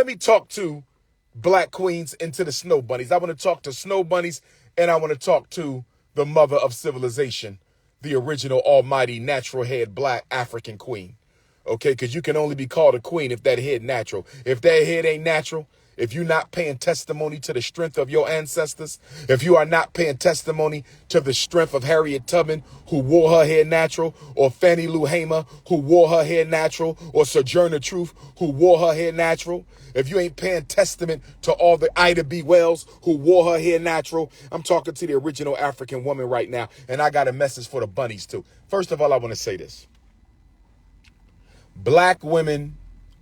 let me talk to black queens and to the Snowbunnies. I want to talk to Snowbunnies, and I want to talk to the mother of civilization, the original almighty natural head black African queen. Okay, because you can only be called a queen if that head natural. If that head ain't natural, if you're not paying testimony to the strength of your ancestors, if you are not paying testimony to the strength of Harriet Tubman, who wore her hair natural, or Fannie Lou Hamer, who wore her hair natural, or Sojourner Truth, who wore her hair natural, if you ain't paying testament to all the Ida B. Wells who wore her hair natural, I'm talking to the original African woman right now, and I got a message for the bunnies too. First of all, I want to say this. Black women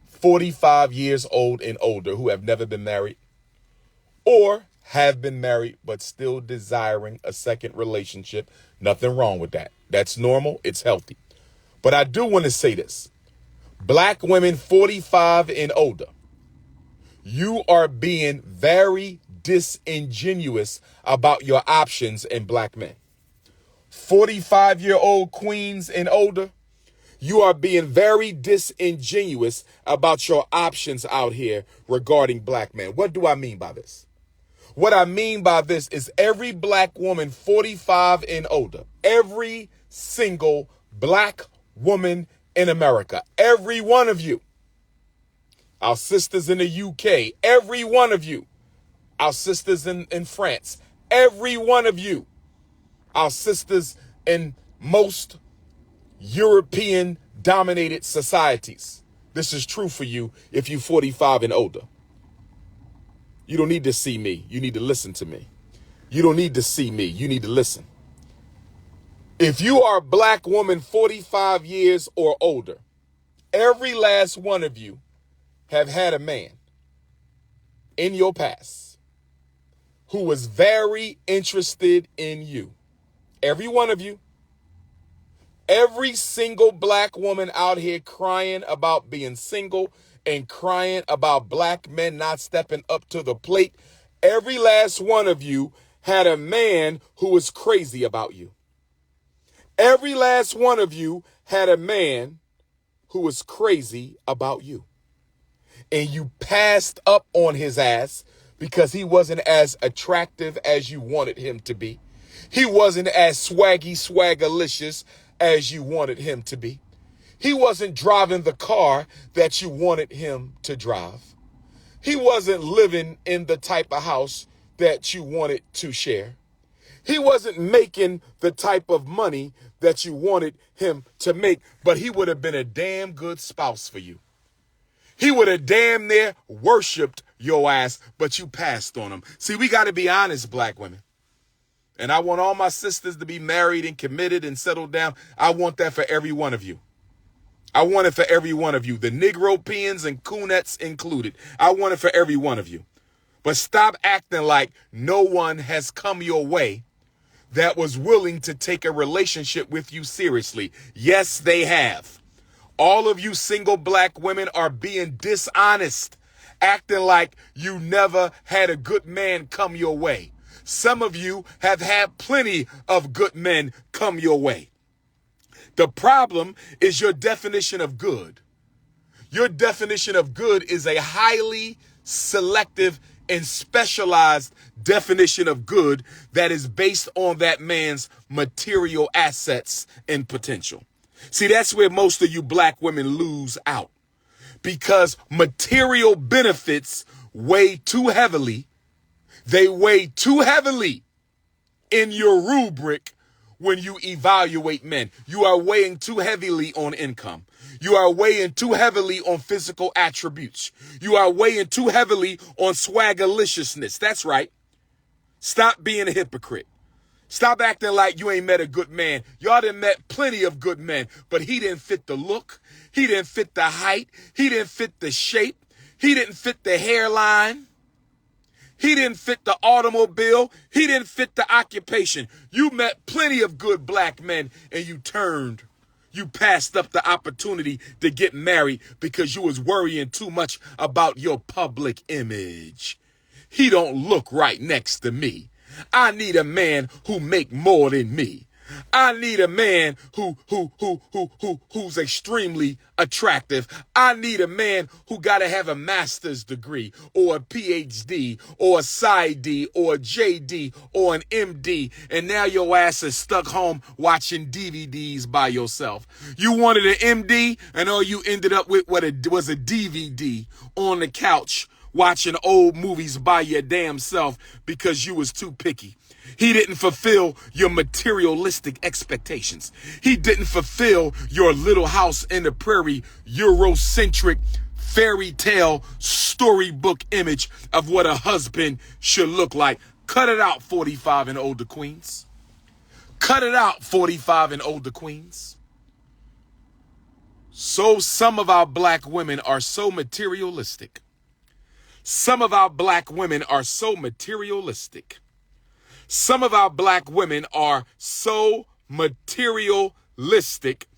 45 years old and older who have never been married or have been married but still desiring a second relationship, nothing wrong with that. That's normal. It's healthy. But I do want to say this. Black women 45 and older, you are being very disingenuous about your options in black men. 45-year-old queens and older, you are being very disingenuous about your options out here regarding black men. What do I mean by this? What I mean by this is every black woman 45 and older, every single black woman in America, every one of you, our sisters in the UK, every one of you, our sisters in France, every one of you, our sisters in most European dominated societies. This is true for you if you're 45 and older. You don't need to see me. You need to listen to me. You don't need to see me. You need to listen. If you are a black woman 45 years or older, every last one of you have had a man in your past who was very interested in you. Every one of you. Every single black woman out here crying about being single and crying about black men not stepping up to the plate. Every last one of you had a man who was crazy about you. Every last one of you had a man who was crazy about you. And you passed up on his ass because he wasn't as attractive as you wanted him to be. He wasn't as swaggalicious as you wanted him to be. He wasn't driving the car that you wanted him to drive. He wasn't living in the type of house that you wanted to share. He wasn't making the type of money that you wanted him to make, but he would have been a damn good spouse for you. He would have damn near worshiped your ass, but you passed on him. See, we got to be honest, black women. And I want all my sisters to be married and committed and settled down. I want that for every one of you. I want it for every one of you. The Negropeans and Coonettes included. I want it for every one of you. But stop acting like no one has come your way that was willing to take a relationship with you seriously. Yes, they have. All of you single black women are being dishonest, acting like you never had a good man come your way. Some of you have had plenty of good men come your way. The problem is your definition of good. Your definition of good is a highly selective and specialized definition of good that is based on that man's material assets and potential. See, that's where most of you black women lose out, because material benefits weigh too heavily. They weigh too heavily in your rubric when you evaluate men. You are weighing too heavily on income. You are weighing too heavily on physical attributes. You are weighing too heavily on swaggaliciousness. That's right. Stop being a hypocrite. Stop acting like you ain't met a good man. Y'all done met plenty of good men, but he didn't fit the look. He didn't fit the height. He didn't fit the shape. He didn't fit the hairline. He didn't fit the automobile. He didn't fit the occupation. You met plenty of good black men and you passed up the opportunity to get married because you was worrying too much about your public image. He don't look right next to me. I need a man who make more than me. I need a man who's extremely attractive. I need a man who got to have a master's degree or a PhD or a PsyD or a JD or an MD. And now your ass is stuck home watching DVDs by yourself. You wanted an MD and all you ended up with was a DVD on the couch watching old movies by your damn self because you was too picky. He didn't fulfill your materialistic expectations. He didn't fulfill your little house in the prairie, Eurocentric fairy tale storybook image of what a husband should look like. Cut it out, 45 and older queens. Cut it out, 45 and older queens. So some of our black women are so materialistic. Some of our black women are so materialistic. Some of our black women are so materialistic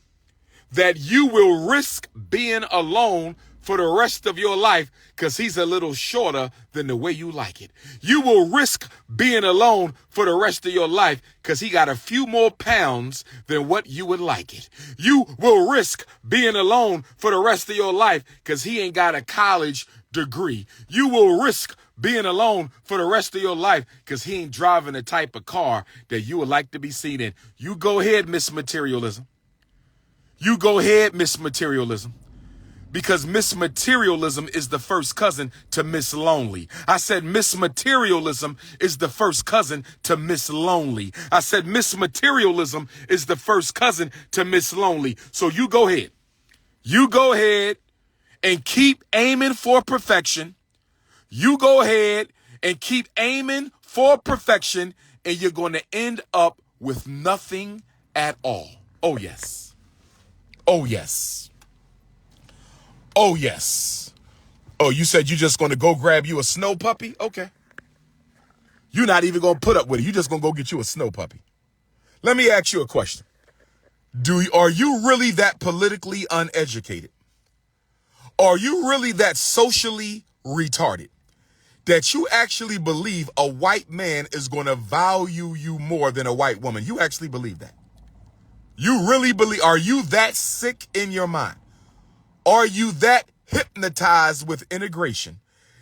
that you will risk being alone for the rest of your life because he's a little shorter than the way you like it. You will risk being alone for the rest of your life because he got a few more pounds than what you would like it. You will risk being alone for the rest of your life because he ain't got a college degree. You will risk being alone for the rest of your life because he ain't driving the type of car that you would like to be seen in. You go ahead, Miss Materialism. You go ahead, Miss Materialism. Because Miss Materialism is the first cousin to Miss Lonely. I said Miss Materialism is the first cousin to Miss Lonely. I said Miss Materialism is the first cousin to Miss Lonely. So you go ahead. You go ahead and keep aiming for perfection. You go ahead and keep aiming for perfection, and you're going to end up with nothing at all. Oh, yes. Oh, yes. Oh, yes. Oh, you said you're just going to go grab you a snow puppy? Okay. You're not even going to put up with it. You're just going to go get you a snow puppy. Let me ask you a question. Are you really that politically uneducated? Are you really that socially retarded that you actually believe a white man is going to value you more than a white woman? You actually believe that? You really believe? Are you that sick in your mind? Are you that hypnotized with integration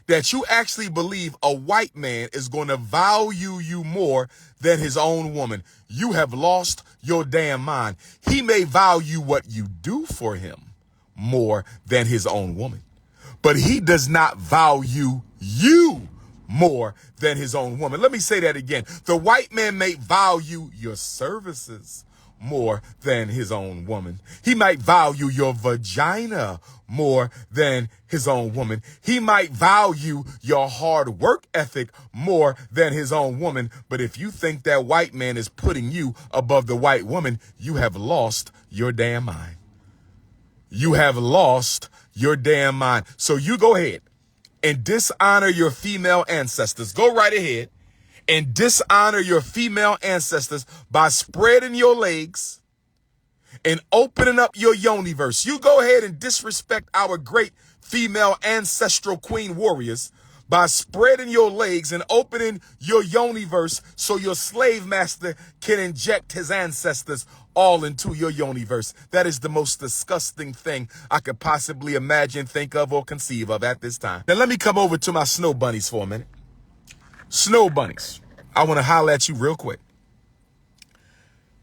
that you actually believe a white man is going to value you more than his own woman? You have lost your damn mind. He may value what you do for him more than his own woman, but he does not value you more than his own woman. Let me say that again. The white man may value your services more than his own woman. He might value your vagina more than his own woman. He might value your hard work ethic more than his own woman. But if you think that white man is putting you above the white woman, you have lost your damn mind. You have lost your damn mind. So you go ahead and dishonor your female ancestors. Go right ahead and dishonor your female ancestors by spreading your legs and opening up your universe. You go ahead and disrespect our great female ancestral queen warriors by spreading your legs and opening your universe so your slave master can inject his ancestors all into your universe. That is the most disgusting thing I could possibly imagine, think of, or conceive of at this time. Now let me come over to my snow bunnies for a minute. Snow bunnies, I want to holler at you real quick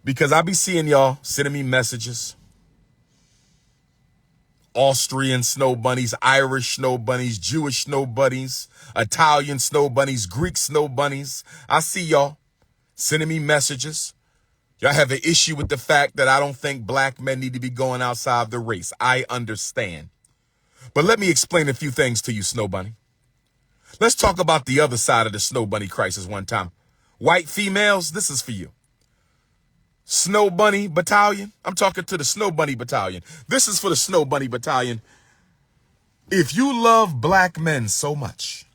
because I be seeing y'all sending me messages. Austrian snow bunnies, Irish snow bunnies, Jewish snow bunnies, Italian snow bunnies, Greek snow bunnies. I see y'all sending me messages. Y'all have an issue with the fact that I don't think black men need to be going outside the race. I understand. But let me explain a few things to you, Snow Bunny. Let's talk about the other side of the Snow Bunny crisis one time. White females, this is for you. Snow Bunny Battalion. I'm talking to the Snow Bunny Battalion. This is for the Snow Bunny Battalion. If you love black men so much,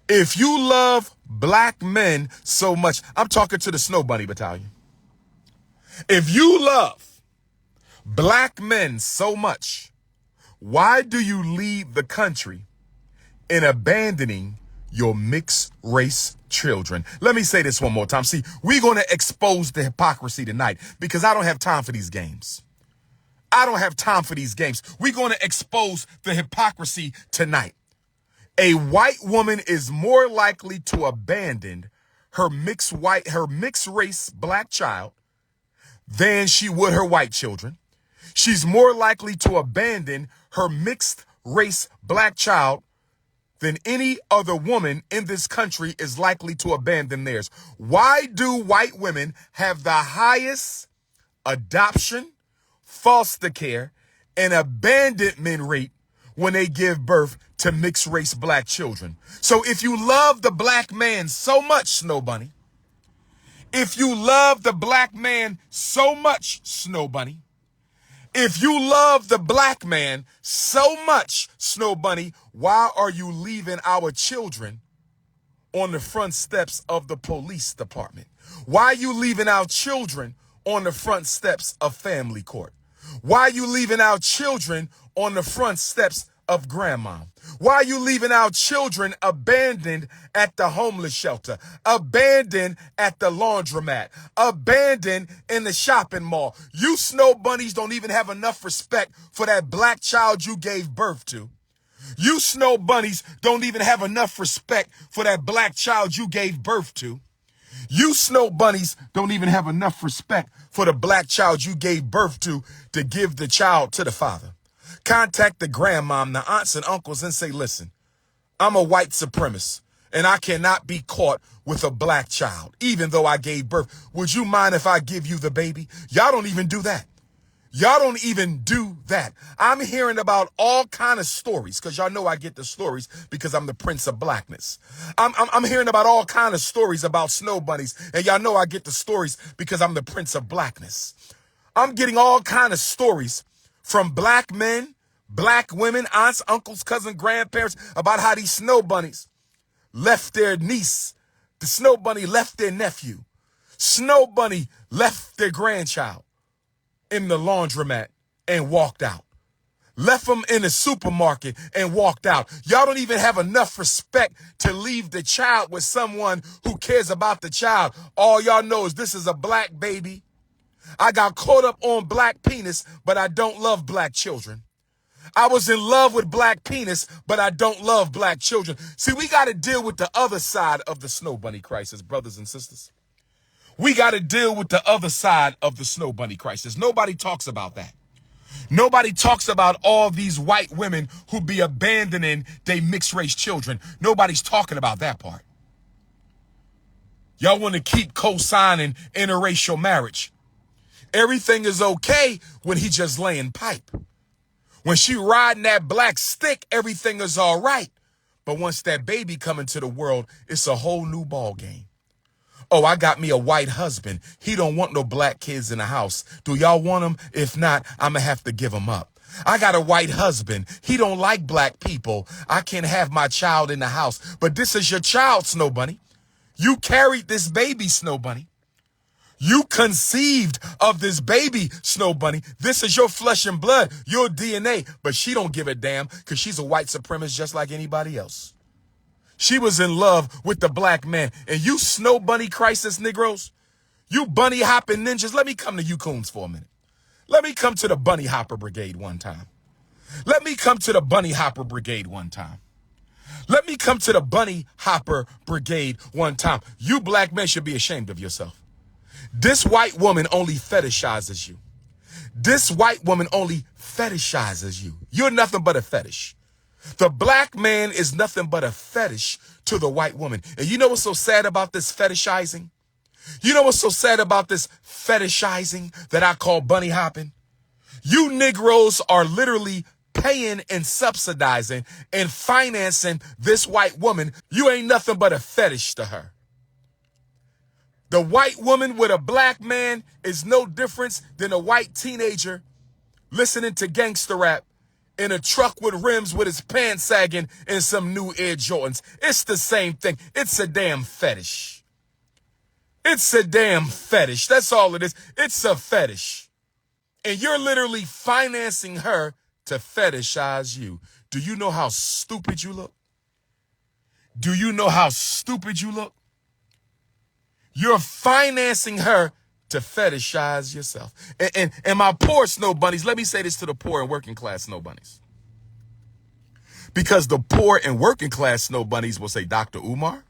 if you love black men so much, I'm talking to the Snow Bunny Battalion. If you love black men so much, why do you lead the country in abandoning your mixed race children. Let me say this one more time. See, we're going to expose the hypocrisy tonight because I don't have time for these games. I don't have time for these games. We're going to expose the hypocrisy tonight. A white woman is more likely to abandon her mixed race black child than she would her white children. She's more likely to abandon her mixed race black child than any other woman in this country is likely to abandon theirs. Why do white women have the highest adoption, foster care, and abandonment rate when they give birth to mixed race black children? So if you love the black man so much, Snowbunny, if you love the black man so much, Snowbunny, if you love the black man so much, Snowbunny, why are you leaving our children on the front steps of the police department? Why are you leaving our children on the front steps of family court? Why are you leaving our children on the front steps of grandma? Why are you leaving our children abandoned at the homeless shelter, abandoned at the laundromat, abandoned in the shopping mall? You snow bunnies don't even have enough respect for that black child you gave birth to. You snow bunnies don't even have enough respect for that black child you gave birth to. You snow bunnies don't even have enough respect for the black child you gave birth to give the child to the father. Contact the grandmom, the aunts and uncles and say, listen, I'm a white supremacist and I cannot be caught with a black child, even though I gave birth. Would you mind if I give you the baby? Y'all don't even do that. Y'all don't even do that. I'm hearing about all kind of stories because y'all know I get the stories because I'm the Prince of Blackness. I'm hearing about all kind of stories about snow bunnies, and y'all know I get the stories because I'm the Prince of Blackness. I'm getting all kind of stories from black men, black women, aunts, uncles, cousins, grandparents about how these snow bunnies left their niece. The snow bunny left their nephew. Snow bunny left their grandchild in the laundromat and walked out. Left them in the supermarket and walked out. Y'all don't even have enough respect to leave the child with someone who cares about the child. All y'all know is this is a black baby. I got caught up on black penis, but I don't love black children. I was in love with black penis, but I don't love black children. See, we got to deal with the other side of the snow bunny crisis, brothers and sisters. We got to deal with the other side of the snow bunny crisis. Nobody talks about that. Nobody talks about all these white women who be abandoning their mixed race children. Nobody's talking about that part. Y'all want to keep co-signing interracial marriage. Everything is okay when he just laying pipe. When she riding that black stick, everything is all right. But once that baby come into the world, it's a whole new ball game. Oh, I got me a white husband. He don't want no black kids in the house. Do y'all want them? If not, I'm going to have to give them up. I got a white husband. He don't like black people. I can't have my child in the house. But this is your child, Snow Bunny. You carried this baby, Snow Bunny. You conceived of this baby, Snow Bunny. This is your flesh and blood, your DNA. But she don't give a damn because she's a white supremacist just like anybody else. She was in love with the black man. And you snow bunny crisis Negroes, you bunny hopping ninjas, let me come to you coons for a minute. Let me come to the bunny hopper brigade one time. Let me come to the bunny hopper brigade one time. Let me come to the bunny hopper brigade one time. You black men should be ashamed of yourself. This white woman only fetishizes you. This white woman only fetishizes you. You're nothing but a fetish. The black man is nothing but a fetish to the white woman. And you know what's so sad about this fetishizing? You know what's so sad about this fetishizing that I call bunny hopping? You Negroes are literally paying and subsidizing and financing this white woman. You ain't nothing but a fetish to her. The white woman with a black man is no difference than a white teenager listening to gangster rap in a truck with rims with his pants sagging and some new Air Jordans. It's the same thing. It's a damn fetish. It's a damn fetish. That's all it is. It's a fetish. And you're literally financing her to fetishize you. Do you know how stupid you look? Do you know how stupid you look? You're financing her to fetishize yourself. And my poor snow bunnies, let me say this to the poor and working class snow bunnies. Because the poor and working class snow bunnies will say Dr.UMAR.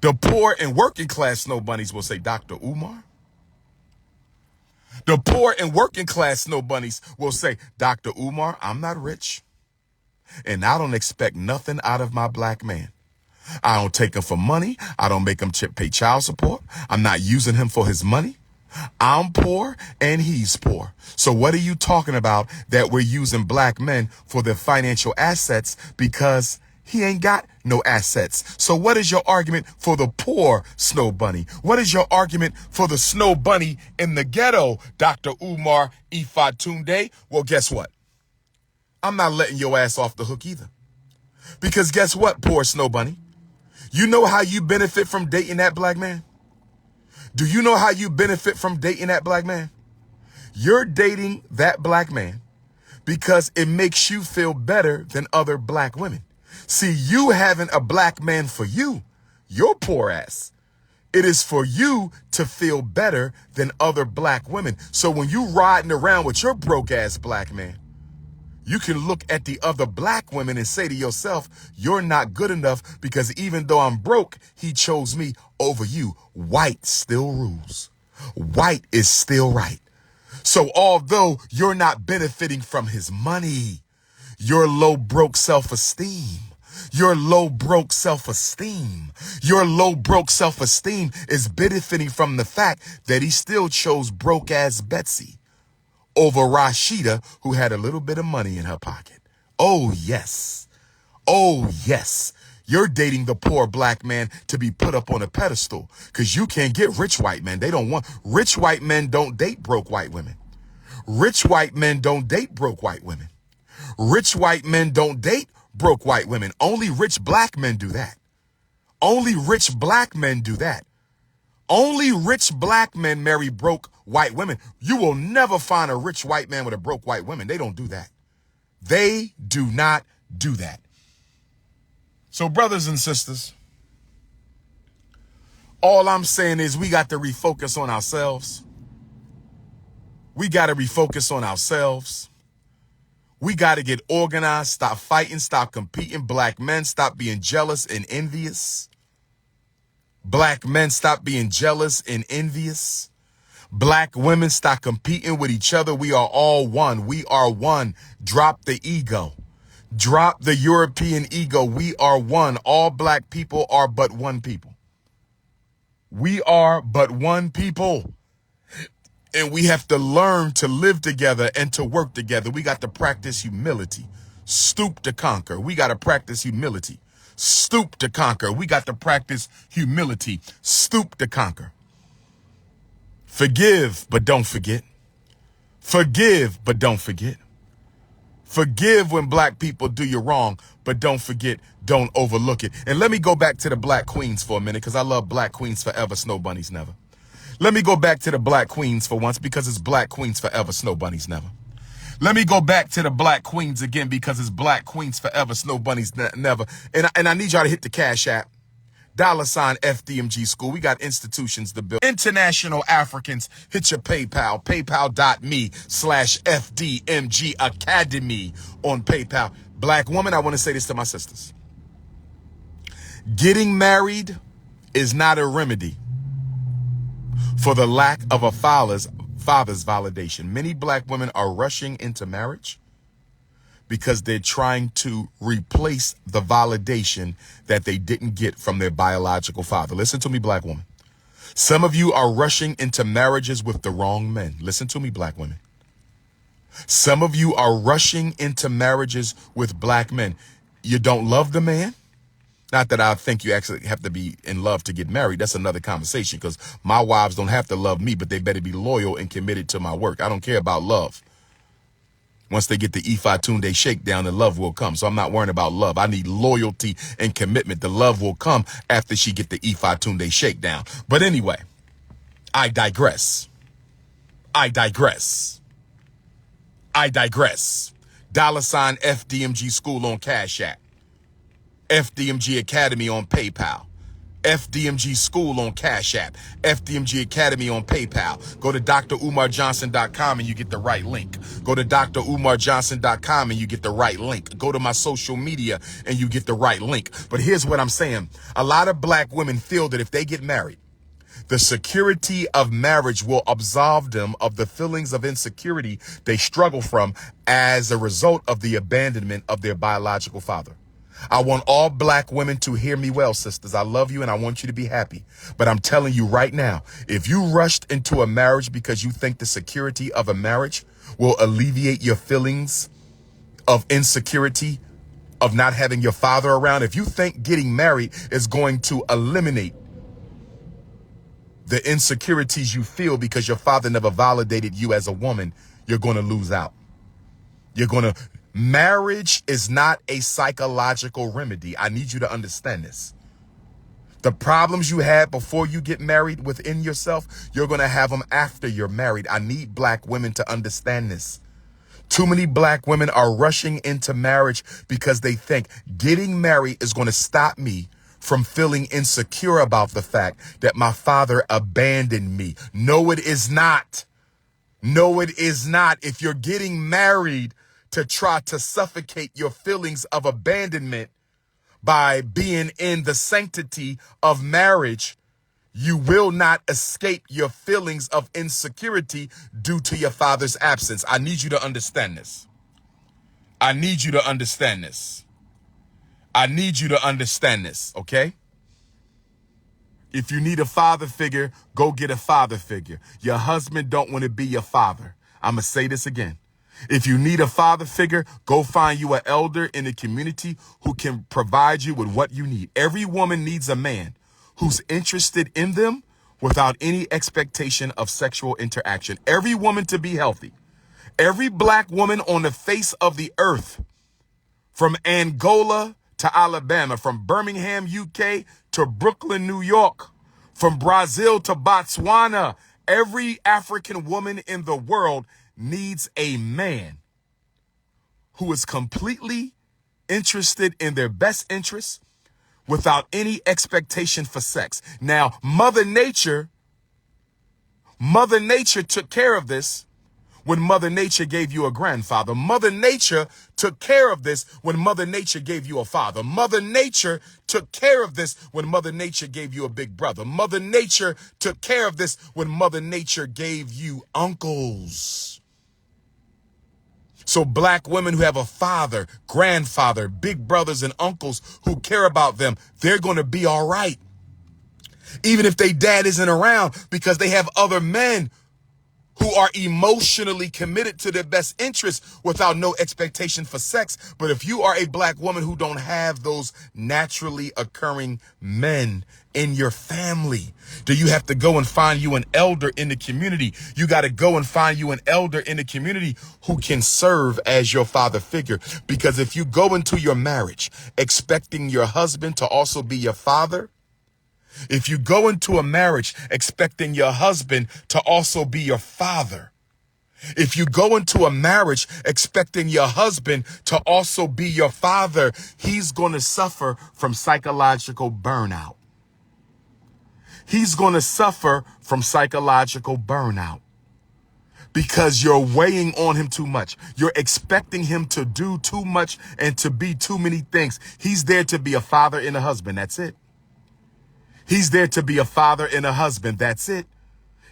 The poor and working class snow bunnies will say Dr.UMAR. The poor and working class snow bunnies will say, Dr.UMAR, I'm not rich, and I don't expect nothing out of my black man. I don't take him for money. I don't make him pay child support. I'm not using him for his money. I'm poor and he's poor. So what are you talking about that we're using black men for their financial assets because he ain't got no assets? So what is your argument for the poor snow bunny? What is your argument for the snow bunny in the ghetto, Dr. Umar Ifatunde? Well, guess what? I'm not letting your ass off the hook either. Because guess what, poor snow bunny? You know how you benefit from dating that black man? Do you know how you benefit from dating that black man? You're dating that black man because it makes you feel better than other black women. See, you having a black man for you, your poor ass, it is for you to feel better than other black women. So when you riding around with your broke ass black man, you can look at the other black women and say to yourself, you're not good enough because even though I'm broke, he chose me over you. White still rules. White is still right. So although you're not benefiting from his money, your low broke self-esteem, your low broke self-esteem is benefiting from the fact that he still chose broke ass Betsy over Rashida, who had a little bit of money in her pocket. Oh, yes. Oh, yes. You're dating the poor black man to be put up on a pedestal because you can't get rich white men. They don't want rich white men. Don't date broke white women. Rich white men don't date broke white women. Rich white men don't date broke white women. Only rich black men do that. Only rich black men do that. Only rich black men marry broke white women. You will never find a rich white man with a broke white woman. They don't do that. They do not do that. So brothers and sisters, all I'm saying is we got to refocus on ourselves. We got to refocus on ourselves. We got to get organized, stop fighting, stop competing. Black men, stop being jealous and envious. Black men, stop being jealous and envious. Black women, stop competing with each other. We are all one. We are one. Drop the ego. Drop the European ego. We are one. All black people are but one people. We are but one people. And we have to learn to live together and to work together. We got to practice humility. Stoop to conquer. We got to practice humility. Stoop to conquer. We got to practice humility. Stoop to conquer. Forgive, but don't forget. Forgive, but don't forget. Forgive when black people do you wrong, but don't forget, don't overlook it. And let me go back to the black queens for a minute, because I love black queens forever, snow bunnies never. Let me go back to the black queens for once, because it's black queens forever, snow bunnies never. Let me go back to the black queens again, because it's black queens forever, snow bunnies never. And I need y'all to hit the Cash App. $ FDMG school. We got institutions to build. International Africans, hit your PayPal. PayPal.me/FDMG Academy on PayPal. Black woman, I want to say this to my sisters. Getting married is not a remedy for the lack of a father's validation. Many black women are rushing into marriage because they're trying to replace the validation that they didn't get from their biological father. Listen to me, black woman. Some of you are rushing into marriages with the wrong men. Listen to me, black women. Some of you are rushing into marriages with black men. You don't love the man. Not that I think you actually have to be in love to get married. That's another conversation, because my wives don't have to love me, but they better be loyal and committed to my work. I don't care about love. Once they get the Ifatunde shakedown, the love will come. So I'm not worrying about love. I need loyalty and commitment. The love will come after she get the Ifatunde shakedown. But anyway, I digress. I digress. I digress. $ FDMG school on Cash App. FDMG Academy on PayPal. FDMG School on Cash App. FDMG Academy on PayPal. Go to DrUmarJohnson.com and you get the right link. Go to DrUmarJohnson.com and you get the right link. Go to my social media and you get the right link. But here's what I'm saying. A lot of black women feel that if they get married, the security of marriage will absolve them of the feelings of insecurity they struggle from as a result of the abandonment of their biological father. I want all black women to hear me well, sisters. I love you and I want you to be happy. But I'm telling you right now, if you rushed into a marriage because you think the security of a marriage will alleviate your feelings of insecurity, of not having your father around, if you think getting married is going to eliminate the insecurities you feel because your father never validated you as a woman, you're going to lose out. Marriage is not a psychological remedy. I need you to understand this. The problems you had before you get married within yourself, you're going to have them after you're married. I need black women to understand this. Too many black women are rushing into marriage because they think getting married is going to stop me from feeling insecure about the fact that my father abandoned me. No, it is not. No, it is not. If you're getting married to try to suffocate your feelings of abandonment by being in the sanctity of marriage, you will not escape your feelings of insecurity due to your father's absence. I need you to understand this. I need you to understand this. I need you to understand this, okay? If you need a father figure, go get a father figure. Your husband don't want to be your father. I'm going to say this again. If you need a father figure, go find you an elder in the community who can provide you with what you need. Every woman needs a man who's interested in them without any expectation of sexual interaction. Every woman to be healthy. Every black woman on the face of the earth, from Angola to Alabama, from Birmingham, UK to Brooklyn, New York, from Brazil to Botswana, every African woman in the world needs a man who is completely interested in their best interests without any expectation for sex. Now, Mother Nature took care of this when Mother Nature gave you a grandfather. Mother Nature took care of this when Mother Nature gave you a father. Mother Nature took care of this when Mother Nature gave you a big brother. Mother Nature took care of this when Mother Nature gave you uncles. So black women who have a father, grandfather, big brothers and uncles who care about them, they're going to be all right. Even if their dad isn't around, because they have other men who are emotionally committed to their best interests without no expectation for sex. But if you are a black woman who don't have those naturally occurring men in your family, do you have to go and find you an elder in the community? You got to go and find you an elder in the community who can serve as your father figure. Because if you go into your marriage expecting your husband to also be your father, if you go into a marriage expecting your husband to also be your father, if you go into a marriage expecting your husband to also be your father, he's going to suffer from psychological burnout. He's going to suffer from psychological burnout because you're weighing on him too much. You're expecting him to do too much and to be too many things. He's there to be a father and a husband. That's it. He's there to be a father and a husband. That's it.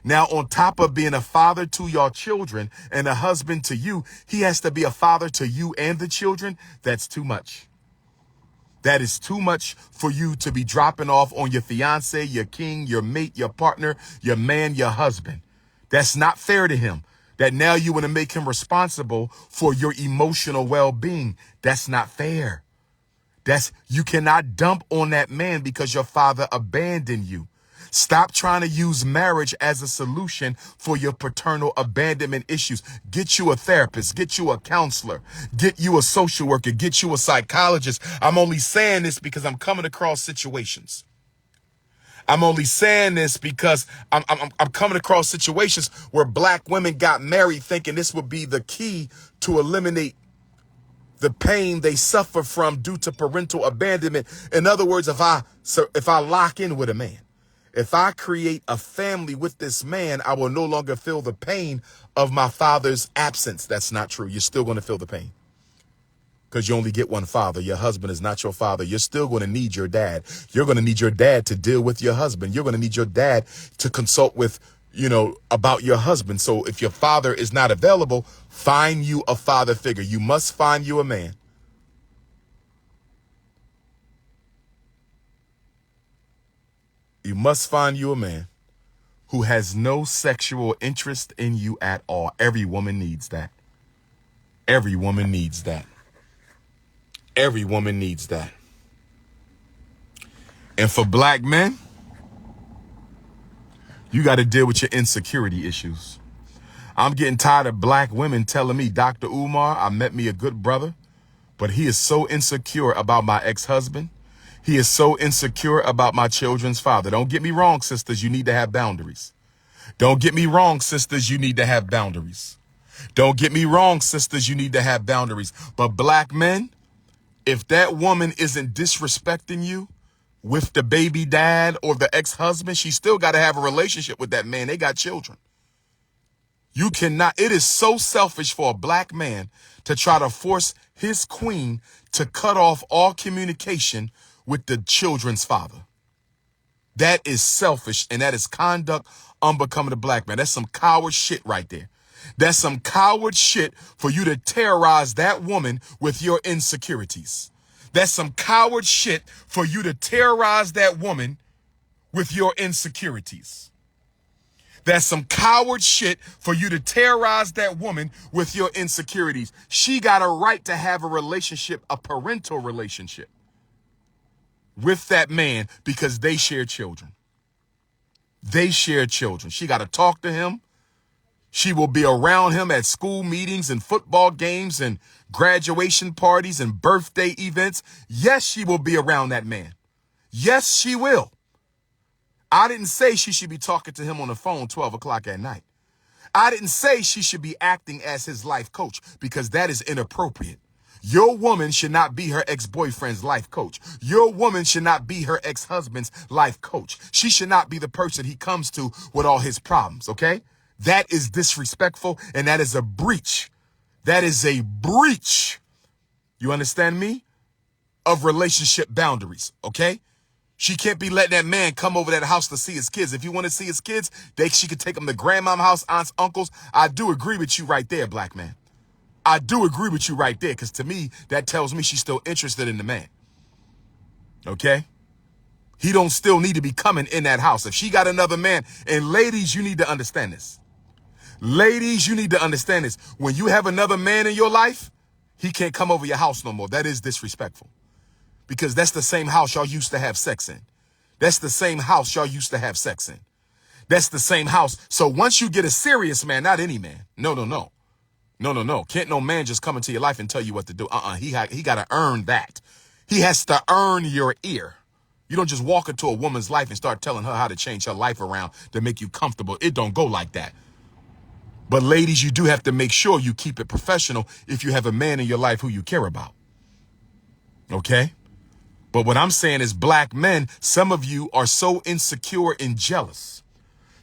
Now, on top of being a father to your children and a husband to you, he has to be a father to you and the children. That's too much. That is too much for you to be dropping off on your fiance, your king, your mate, your partner, your man, your husband. That's not fair to him. That now you want to make him responsible for your emotional well-being. That's not fair. You cannot dump on that man because your father abandoned you. Stop trying to use marriage as a solution for your paternal abandonment issues. Get you a therapist, get you a counselor, get you a social worker, get you a psychologist. I'm only saying this because I'm coming across situations. I'm only saying this because I'm coming across situations where black women got married thinking this would be the key to eliminate the pain they suffer from due to parental abandonment. In other words, if I lock in with a man, if I create a family with this man, I will no longer feel the pain of my father's absence. That's not true. You're still going to feel the pain because you only get one father. Your husband is not your father. You're still going to need your dad. You're going to need your dad to deal with your husband. You're going to need your dad to consult with, about your husband. So if your father is not available, find you a father figure. You must find you a man. You must find you a man who has no sexual interest in you at all. Every woman needs that. Every woman needs that. Every woman needs that. And for black men, you got to deal with your insecurity issues. I'm getting tired of black women telling me, Dr.UMAR, I met me a good brother, but he is so insecure about my ex-husband. He is so insecure about my children's father. Don't get me wrong, sisters, you need to have boundaries. Don't get me wrong, sisters, you need to have boundaries. Don't get me wrong, sisters, you need to have boundaries. But black men, if that woman isn't disrespecting you with the baby dad or the ex-husband, she still got to have a relationship with that man. They got children. You cannot, it is so selfish for a black man to try to force his queen to cut off all communication with the children's father. That is selfish, and that is conduct unbecoming a black man. That's some coward shit right there. That's some coward shit for you to terrorize that woman with your insecurities. That's some coward shit for you to terrorize that woman with your insecurities. That's some coward shit for you to terrorize that woman with your insecurities. She got a right to have a relationship, a parental relationship with that man because they share children. They share children. She got to talk to him. She will be around him at school meetings and football games and graduation parties and birthday events. Yes, she will be around that man. Yes, she will. I didn't say she should be talking to him on the phone 12 o'clock at night. I didn't say she should be acting as his life coach because that is inappropriate. Your woman should not be her ex-boyfriend's life coach. Your woman should not be her ex-husband's life coach. She should not be the person he comes to with all his problems, okay? That is disrespectful, and that is a breach. That is a breach, you understand me, of relationship boundaries, okay? She can't be letting that man come over that house to see his kids. If you want to see his kids, she could take them to grandma's house, aunts, uncles. I do agree with you right there, black man. I do agree with you right there, because to me, that tells me she's still interested in the man. Okay? He don't still need to be coming in that house. If she got another man, and ladies, you need to understand this. Ladies, you need to understand this. When you have another man in your life, he can't come over your house no more. That is disrespectful. Because that's the same house y'all used to have sex in. That's the same house y'all used to have sex in. That's the same house. So once you get a serious man, not any man. No. Can't no man just come into your life and tell you what to do. He got to earn that. He has to earn your ear. You don't just walk into a woman's life and start telling her how to change her life around to make you comfortable. It don't go like that. But ladies, you do have to make sure you keep it professional if you have a man in your life who you care about. Okay? But what I'm saying is, black men, some of you are so insecure and jealous.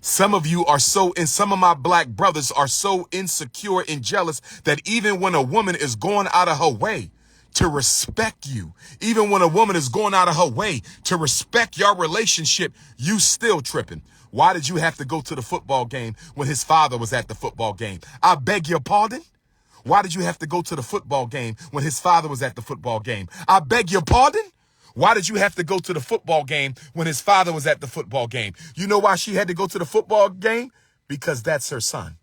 Some of you are and some of my black brothers are so insecure and jealous that even when a woman is going out of her way to respect you, even when a woman is going out of her way to respect your relationship, you still tripping. Why did you have to go to the football game when his father was at the football game? I beg your pardon? Why did you have to go to the football game when his father was at the football game? I beg your pardon? Why did you have to go to the football game when his father was at the football game? You know why she had to go to the football game? Because that's her son.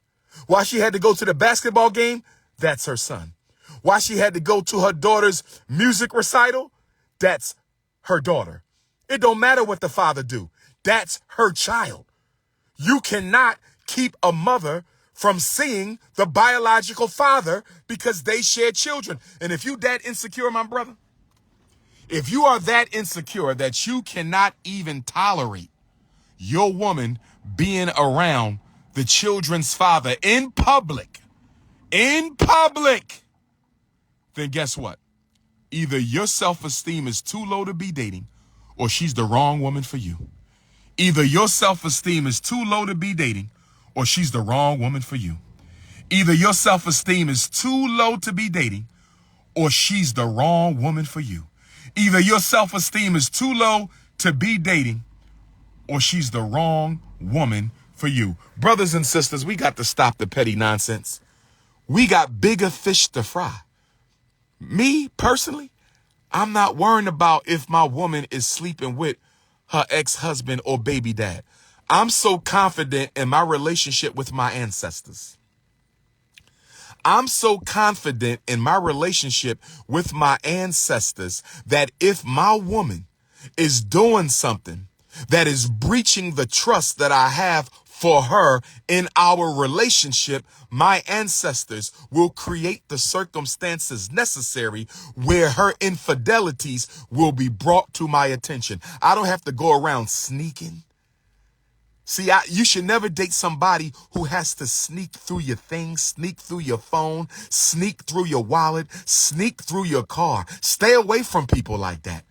Why she had to go to the basketball game? That's her son. Why she had to go to her daughter's music recital? That's her daughter. It don't matter what the father do. That's her child. You cannot keep a mother from seeing the biological father because they share children. And if you that insecure, my brother, if you are that insecure that you cannot even tolerate your woman being around the children's father in public, then guess what? Either your self-esteem is too low to be dating, or she's the wrong woman for you. Either your self-esteem is too low to be dating, or she's the wrong woman for you. Either your self-esteem is too low to be dating, or she's the wrong woman for you. Either your self-esteem is too low to be dating, or she's the wrong woman for you. Brothers and sisters, we got to stop the petty nonsense. We got bigger fish to fry. Me, personally, I'm not worrying about if my woman is sleeping with her ex-husband or baby dad. I'm so confident in my relationship with my ancestors. I'm so confident in my relationship with my ancestors that if my woman is doing something that is breaching the trust that I have for her in our relationship, my ancestors will create the circumstances necessary where her infidelities will be brought to my attention. I don't have to go around sneaking. See, you should never date somebody who has to sneak through your things, sneak through your phone, sneak through your wallet, sneak through your car. Stay away from people like that.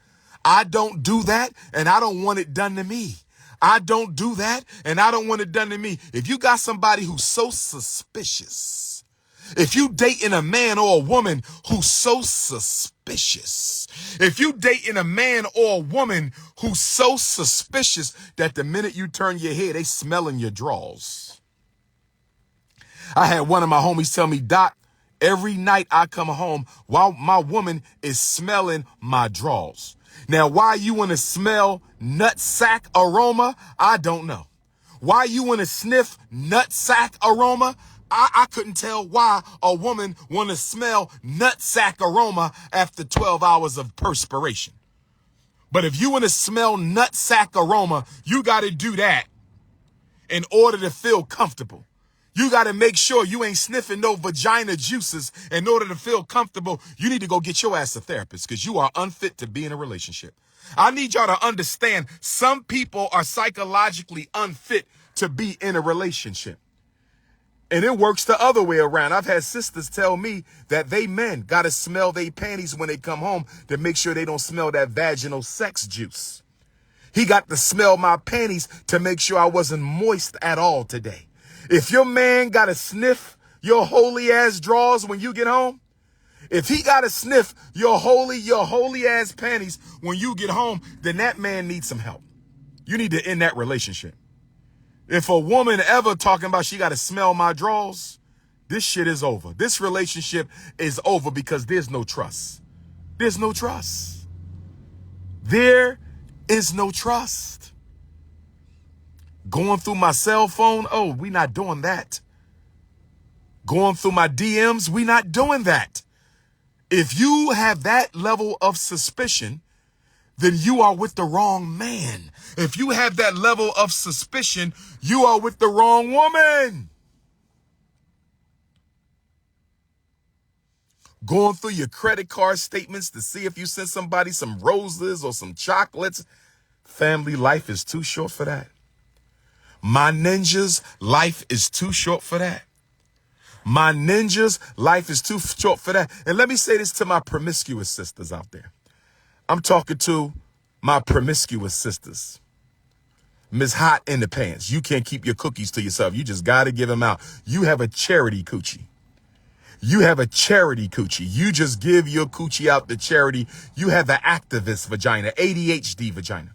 I don't do that, and I don't want it done to me. I don't do that, and I don't want it done to me. If you got somebody who's so suspicious, if you dating a man or a woman who's so suspicious, if you dating a man or a woman who's so suspicious that the minute you turn your head, they smelling your drawers. I had one of my homies tell me, Doc, every night I come home while my woman is smelling my drawers. Now, why you want to smell nutsack aroma? I don't know. Why you want to sniff nutsack aroma? I couldn't tell why a woman want to smell nutsack aroma after 12 hours of perspiration. But if you want to smell nutsack aroma, you got to do that in order to feel comfortable. You got to make sure you ain't sniffing no vagina juices in order to feel comfortable. You need to go get your ass a therapist because you are unfit to be in a relationship. I need y'all to understand some people are psychologically unfit to be in a relationship. And it works the other way around. I've had sisters tell me that they men got to smell their panties when they come home to make sure they don't smell that vaginal sex juice. He got to smell my panties to make sure I wasn't moist at all today. If your man got to sniff your holy ass drawers when you get home, if he got to sniff your holy ass panties when you get home, then that man needs some help. You need to end that relationship. If a woman ever talking about she got to smell my drawers, this shit is over. This relationship is over because there's no trust. There's no trust. There is no trust. Going through my cell phone, oh, we not doing that. Going through my DMs, we not doing that. If you have that level of suspicion, then you are with the wrong man. If you have that level of suspicion, you are with the wrong woman. Going through your credit card statements to see if you sent somebody some roses or some chocolates. Family, life is too short for that. My ninjas, life is too short for that. My ninjas, life is too short for that. And let me say this to my promiscuous sisters out there. I'm talking to my promiscuous sisters. Miss Hot in the Pants. You can't keep your cookies to yourself. You just got to give them out. You have a charity coochie. You have a charity coochie. You just give your coochie out to charity. You have the activist vagina, ADHD vagina.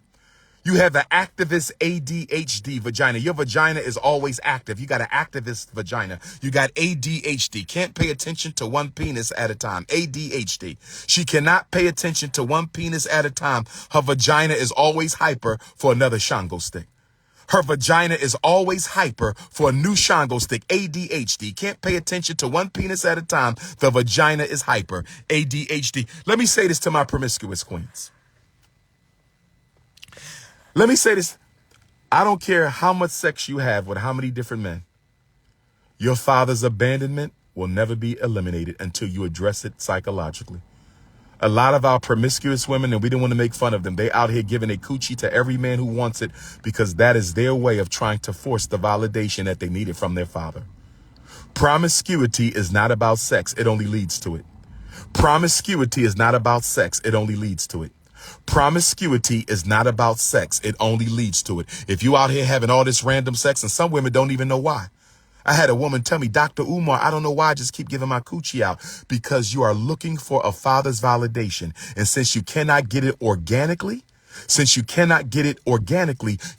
You have the activist ADHD vagina. Your vagina is always active. You got an activist vagina. You got ADHD. Can't pay attention to one penis at a time. ADHD. She cannot pay attention to one penis at a time. Her vagina is always hyper for another Shango stick. Her vagina is always hyper for a new Shango stick. ADHD. Can't pay attention to one penis at a time. The vagina is hyper. ADHD. Let me say this to my promiscuous queens. Let me say this. I don't care how much sex you have with how many different men. Your father's abandonment will never be eliminated until you address it psychologically. A lot of our promiscuous women, and we don't want to make fun of them, they out here giving a coochie to every man who wants it because that is their way of trying to force the validation that they needed from their father. Promiscuity is not about sex. It only leads to it. Promiscuity is not about sex. It only leads to it. Promiscuity is not about sex. It only leads to it. If you out here having all this random sex, and some women don't even know why. I had a woman tell me, Dr. I don't know why I just keep giving my coochie out. Because you are looking for a father's validation. And since you cannot get it organically,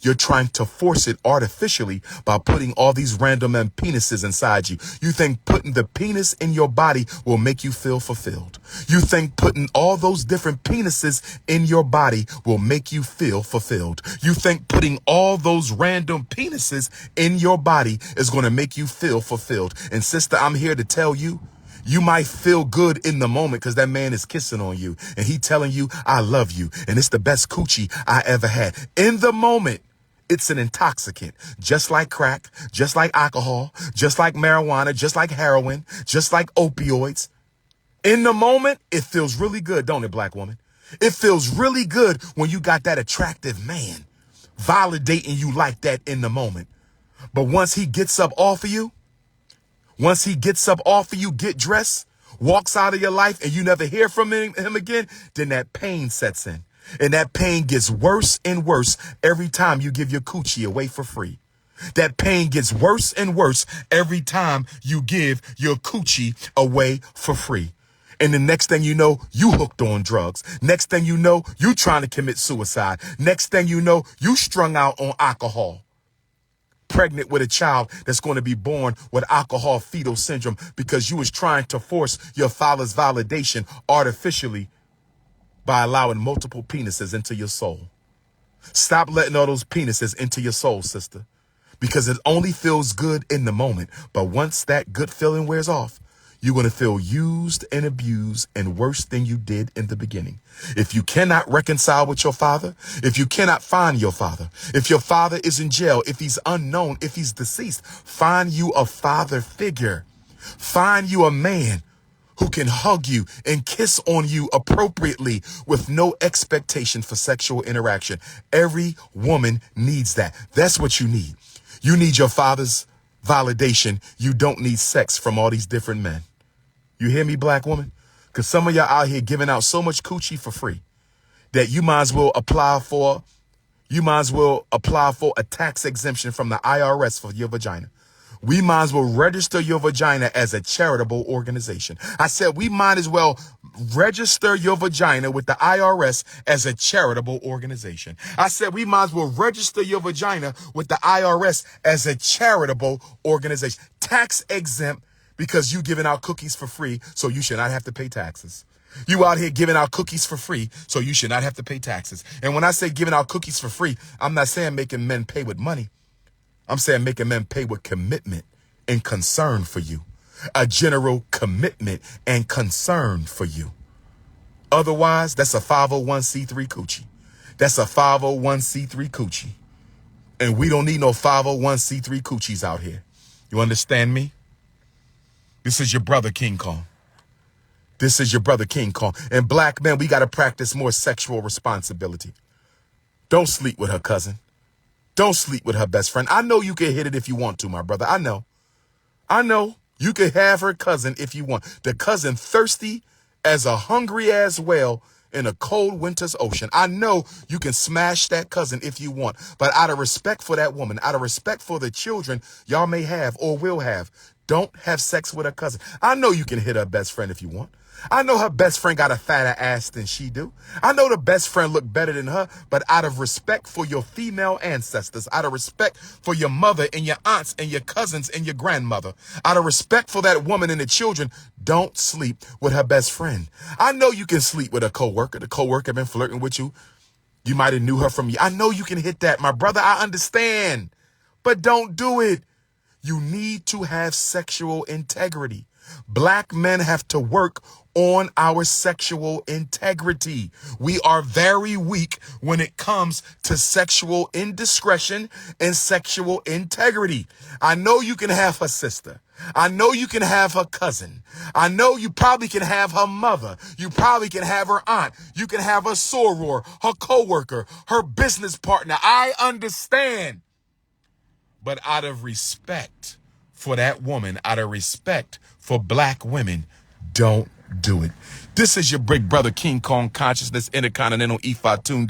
you're trying to force it artificially by putting all these random penises inside you. You think putting the penis in your body will make you feel fulfilled. You think putting all those different penises in your body will make you feel fulfilled. You think putting all those random penises in your body is going to make you feel fulfilled. And sister, I'm here to tell you, you might feel good in the moment because that man is kissing on you and he telling you, I love you. And it's the best coochie I ever had. In the moment, it's an intoxicant, just like crack, just like alcohol, just like marijuana, just like heroin, just like opioids. In the moment, it feels really good, don't it, black woman? It feels really good when you got that attractive man validating you like that in the moment. But once he gets up off of you, get dressed, walks out of your life, and you never hear from him again, then that pain sets in. And that pain gets worse and worse every time you give your coochie away for free. That pain gets worse and worse every time you give your coochie away for free. And the next thing you know, you hooked on drugs. Next thing you know, you trying to commit suicide. Next thing you know, you strung out on alcohol. Pregnant with a child that's going to be born with alcohol fetal syndrome because you was trying to force your father's validation artificially by allowing multiple penises into your soul. Stop letting all those penises into your soul, sister, because it only feels good in the moment. But once that good feeling wears off, you're going to feel used and abused and worse than you did in the beginning. If you cannot reconcile with your father, if you cannot find your father, if your father is in jail, if he's unknown, if he's deceased, find you a father figure. Find you a man who can hug you and kiss on you appropriately with no expectation for sexual interaction. Every woman needs that. That's what you need. You need your father's validation. You don't need sex from all these different men. You hear me, black woman? Because some of y'all out here giving out so much coochie for free that you might as well apply for a tax exemption from the IRS for your vagina. We might as well register your vagina as a charitable organization. I said we might as well register your vagina with the IRS as a charitable organization. I said we might as well register your vagina with the IRS as a charitable organization. Tax exempt because you giving out cookies for free, so you should not have to pay taxes. You out here giving out cookies for free, so you should not have to pay taxes. And when I say giving out cookies for free, I'm not saying making men pay with money. I'm saying making men pay with commitment and concern for you. A general commitment and concern for you. Otherwise, that's a 501c3 coochie. That's a 501c3 coochie. And we don't need no 501c3 coochies out here. You understand me? This is your brother, King Kong. This is your brother, King Kong. And black men, we got to practice more sexual responsibility. Don't sleep with her cousin. Don't sleep with her best friend. I know you can hit it if you want to, my brother. I know. You can have her cousin if you want. The cousin thirsty as a hungry ass whale in a cold winter's ocean. I know you can smash that cousin if you want. But out of respect for that woman, out of respect for the children y'all may have or will have, don't have sex with her cousin. I know you can hit her best friend if you want. I know her best friend got a fatter ass than she do. I know the best friend look better than her, but out of respect for your female ancestors, out of respect for your mother and your aunts and your cousins and your grandmother, out of respect for that woman and the children, don't sleep with her best friend. I know you can sleep with a coworker. The coworker been flirting with you. You might have knew her from you. I know you can hit that, my brother. I understand, but don't do it. You need to have sexual integrity. Black men have to work on our sexual integrity. We are very weak when it comes to sexual indiscretion and sexual integrity. I know you can have her sister. I know you can have her cousin. I know you probably can have her mother. You probably can have her aunt. You can have her soror, her coworker, her business partner. I understand. But out of respect for that woman, out of respect for black women, don't do it. This is your big brother King Kong Consciousness Intercontinental Ifa Tunde.